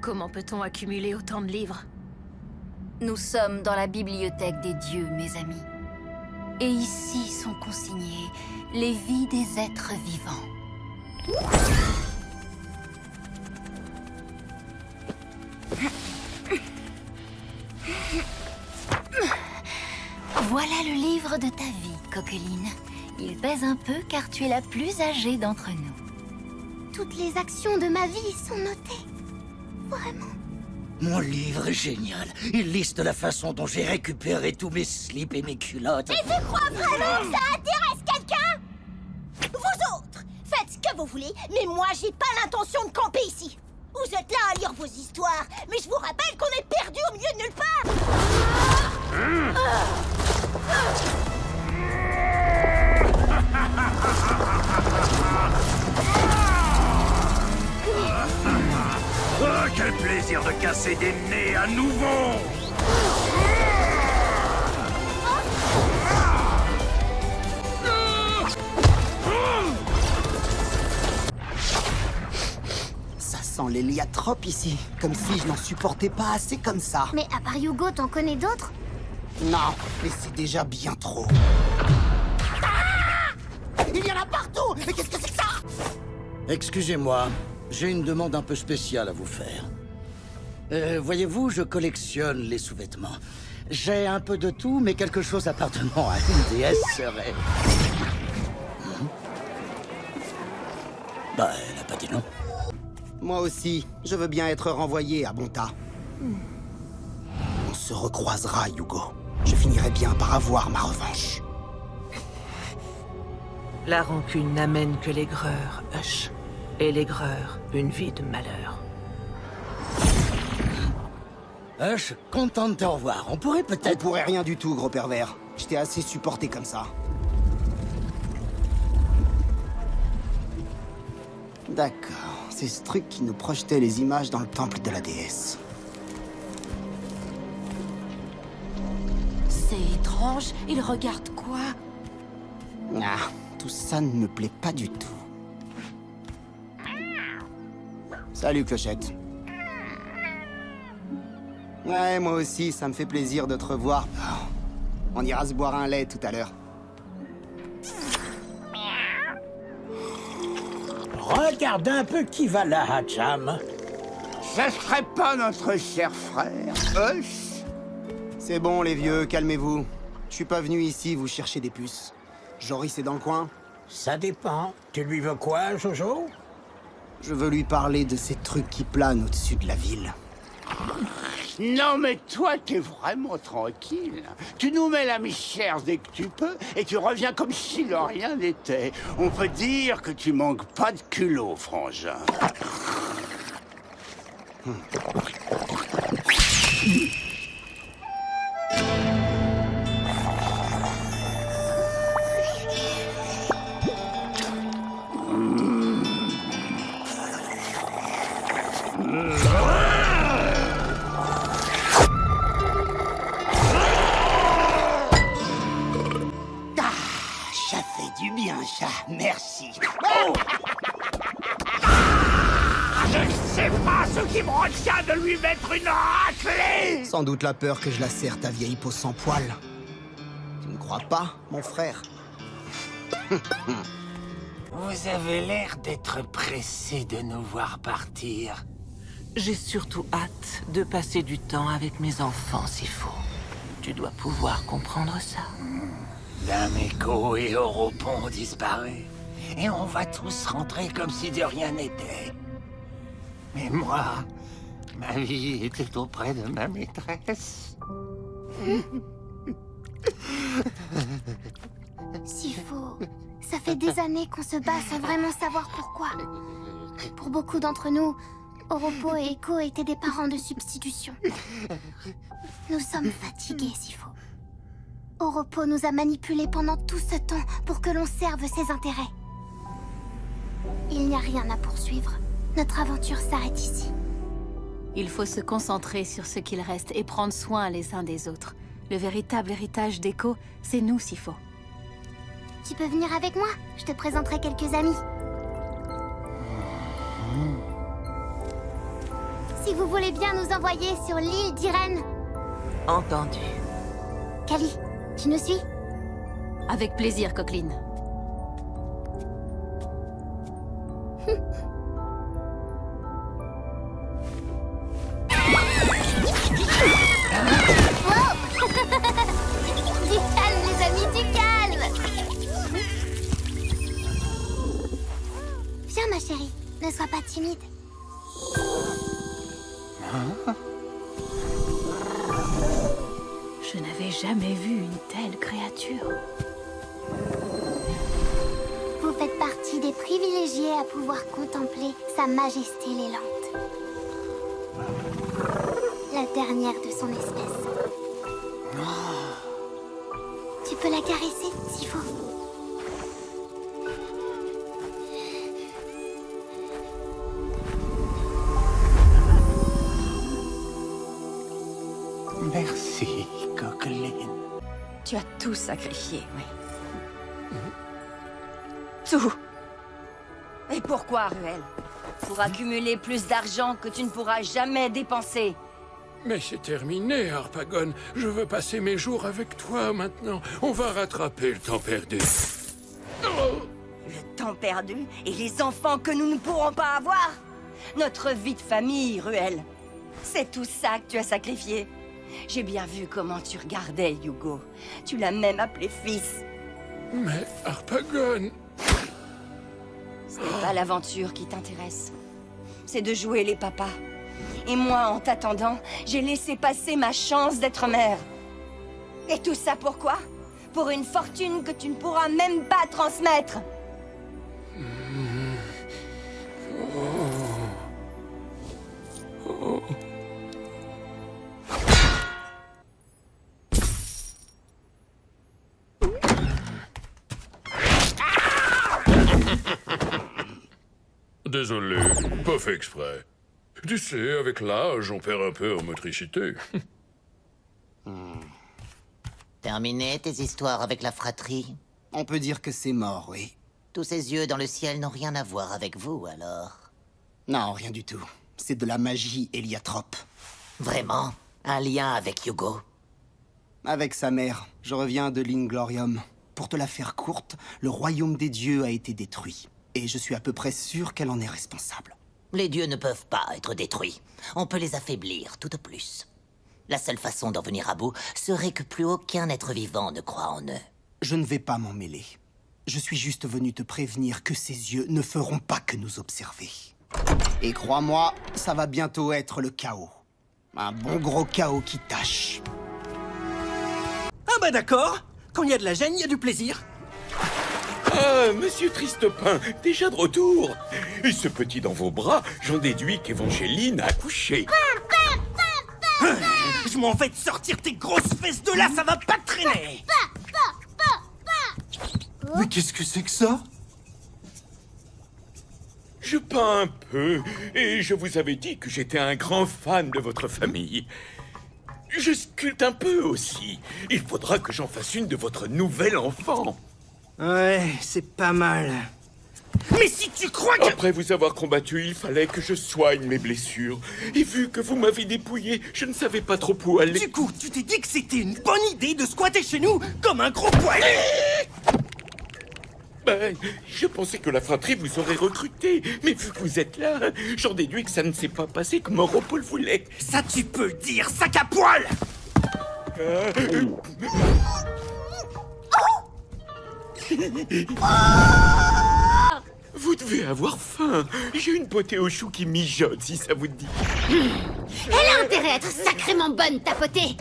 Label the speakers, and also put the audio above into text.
Speaker 1: Comment peut-on accumuler autant de livres?
Speaker 2: Nous sommes dans la bibliothèque des dieux, mes amis. Et ici sont consignées les vies des êtres vivants. Voilà le livre de ta vie, Coqueline. Il pèse un peu car tu es la plus âgée d'entre nous.
Speaker 3: Toutes les actions de ma vie sont notées. Vraiment.
Speaker 4: Mon livre est génial. Il liste la façon dont j'ai récupéré tous mes slips et mes culottes.
Speaker 3: Et tu crois vraiment que ça intéresse quelqu'un? Vous autres, faites ce que vous voulez, mais moi j'ai pas l'intention de camper ici. Vous êtes là à lire vos histoires, mais je vous rappelle qu'on est perdu au milieu de nulle part.
Speaker 5: Oh, quel plaisir de casser des nez à nouveau!
Speaker 6: Ça sent l'héliatrope ici, comme si je n'en supportais pas assez comme ça.
Speaker 3: Mais à part Hugo, t'en connais d'autres?
Speaker 6: Non, mais c'est déjà bien trop. Il y en a partout! Mais qu'est-ce que c'est que ça?
Speaker 4: Excusez-moi, j'ai une demande un peu spéciale à vous faire. Voyez-vous, je collectionne les sous-vêtements. J'ai un peu de tout, mais quelque chose appartenant à une déesse serait... Bah, elle a pas dit non.
Speaker 6: Moi aussi, je veux bien être renvoyé à Bonta. On se recroisera, Hugo. Je finirai bien par avoir ma revanche.
Speaker 7: La rancune n'amène que l'aigreur, Hush. Et l'aigreur, une vie de malheur.
Speaker 4: Hush, content de te revoir. On pourrait
Speaker 6: On
Speaker 4: peut-être...
Speaker 6: pourrait rien du tout, gros pervers. Je t'ai assez supporté comme ça. D'accord, c'est ce truc qui nous projetait les images dans le temple de la déesse.
Speaker 2: C'est étrange, il regarde quoi?
Speaker 6: Ah, tout ça ne me plaît pas du tout. Salut, Clochette. Ouais, moi aussi, ça me fait plaisir de te revoir. Oh, on ira se boire un lait tout à l'heure.
Speaker 8: Regarde un peu qui va là, Hatcham.
Speaker 9: Ça serait pas notre cher frère, Hush?
Speaker 6: C'est bon, les vieux, calmez-vous. Je suis pas venu ici vous chercher des puces. Joris est dans le coin?
Speaker 8: Ça dépend. Tu lui veux quoi, Jojo?
Speaker 6: Je veux lui parler de ces trucs qui planent au-dessus de la ville.
Speaker 9: Non mais toi, t'es vraiment tranquille. Tu nous mets la misère dès que tu peux et tu reviens comme si de rien n'était. On peut dire que tu manques pas de culot, frangin.
Speaker 6: Ça fait du bien, ça. Merci.
Speaker 5: Je ne sais pas ce qui me retient de lui mettre une raclée!
Speaker 6: Sans doute la peur que je la serre ta vieille peau sans poil. Tu ne crois pas, mon frère?
Speaker 8: Vous avez l'air d'être pressé de nous voir partir.
Speaker 7: J'ai surtout hâte de passer du temps avec mes enfants s'il faut. Tu dois pouvoir comprendre ça.
Speaker 8: Nameko et Oropon ont disparu. Et on va tous rentrer comme si de rien n'était. Mais moi, ma vie était auprès de ma maîtresse.
Speaker 3: Sifo, ça fait des années qu'on se bat sans vraiment savoir pourquoi. Pour beaucoup d'entre nous, Oropo et Echo étaient des parents de substitution. Nous sommes fatigués, Sifo. Oropo nous a manipulés pendant tout ce temps pour que l'on serve ses intérêts. Il n'y a rien à poursuivre. Notre aventure s'arrête ici.
Speaker 1: Il faut se concentrer sur ce qu'il reste et prendre soin les uns des autres. Le véritable héritage d'Echo, c'est nous, Sifo.
Speaker 3: Tu peux venir avec moi? Je te présenterai quelques amis. si vous voulez bien nous envoyer sur l'île d'Irène.
Speaker 7: Entendu.
Speaker 3: Kali, tu nous suis?
Speaker 1: Avec plaisir, Coqueline.
Speaker 3: Du calme, les amis, du calme. Viens, ma chérie, ne sois pas timide.
Speaker 1: Je n'avais jamais vu une telle créature.
Speaker 3: Vous faites partie des privilégiés à pouvoir contempler Sa Majesté Lélante. La dernière de son espèce. Tu peux la caresser s'il faut.
Speaker 9: Merci, Coqueline.
Speaker 2: Tu as tout sacrifié, oui. Tout. Et pourquoi, Ruel? Pour accumuler plus d'argent que tu ne pourras jamais dépenser.
Speaker 10: Mais c'est terminé, Harpagon. Je veux passer mes jours avec toi maintenant. On va rattraper le temps perdu.
Speaker 2: Le temps perdu et les enfants que nous ne pourrons pas avoir. Notre vie de famille, Ruel. C'est tout ça que tu as sacrifié. J'ai bien vu comment tu regardais, Hugo. Tu l'as même appelé fils.
Speaker 10: Mais Harpagon...
Speaker 2: Ce n'est pas l'aventure qui t'intéresse. C'est de jouer les papas. Et moi, en t'attendant, j'ai laissé passer ma chance d'être mère. Et tout ça pourquoi? Pour une fortune que tu ne pourras même pas transmettre.
Speaker 10: Désolé, pas fait exprès. Tu sais, avec l'âge, on perd un peu en motricité.
Speaker 11: Terminé tes histoires avec la fratrie?
Speaker 6: On peut dire que c'est mort, oui.
Speaker 11: Tous ces yeux dans le ciel n'ont rien à voir avec vous, alors?
Speaker 6: Non, rien du tout. C'est de la magie héliatrope.
Speaker 11: Vraiment? Un lien avec Hugo?
Speaker 6: Avec sa mère, je reviens de l'Inglorium. Pour te la faire courte, le royaume des dieux a été détruit. Et je suis à peu près sûr qu'elle en est responsable.
Speaker 11: Les dieux ne peuvent pas être détruits. On peut les affaiblir, tout au plus. La seule façon d'en venir à bout serait que plus aucun être vivant ne croit en eux.
Speaker 6: Je ne vais pas m'en mêler. Je suis juste venu te prévenir que ces yeux ne feront pas que nous observer. Et crois-moi, ça va bientôt être le chaos. Un bon gros chaos qui tâche.
Speaker 12: Ah bah d'accord. Quand il y a de la gêne, il y a du plaisir.
Speaker 13: Ah, monsieur Tristopin, déjà de retour. Et ce petit dans vos bras, j'en déduis qu'Évangéline a accouché.
Speaker 12: Je m'en vais te sortir tes grosses fesses de là, ça va pas traîner.
Speaker 13: Mais qu'est-ce que c'est que ça? Je peins un peu, et je vous avais dit que j'étais un grand fan de votre famille. Je sculpte un peu aussi. Il faudra que j'en fasse une de votre nouvel enfant.
Speaker 12: Ouais, c'est pas mal. Mais si tu crois que...
Speaker 13: Après vous avoir combattu, il fallait que je soigne mes blessures. Et vu que vous m'avez dépouillé, je ne savais pas trop où aller.
Speaker 12: Du coup, tu t'es dit que c'était une bonne idée de squatter chez nous comme un gros poil.
Speaker 13: Ben, je pensais que la fratrie vous aurait recruté. Mais vu que vous êtes là, j'en déduis que ça ne s'est pas passé comme Europol voulait.
Speaker 12: Ça tu peux dire, sac à poil.
Speaker 13: Vous devez avoir faim. J'ai une potée au chou qui mijote, si ça vous dit.
Speaker 3: Elle a intérêt à être sacrément bonne, ta potée.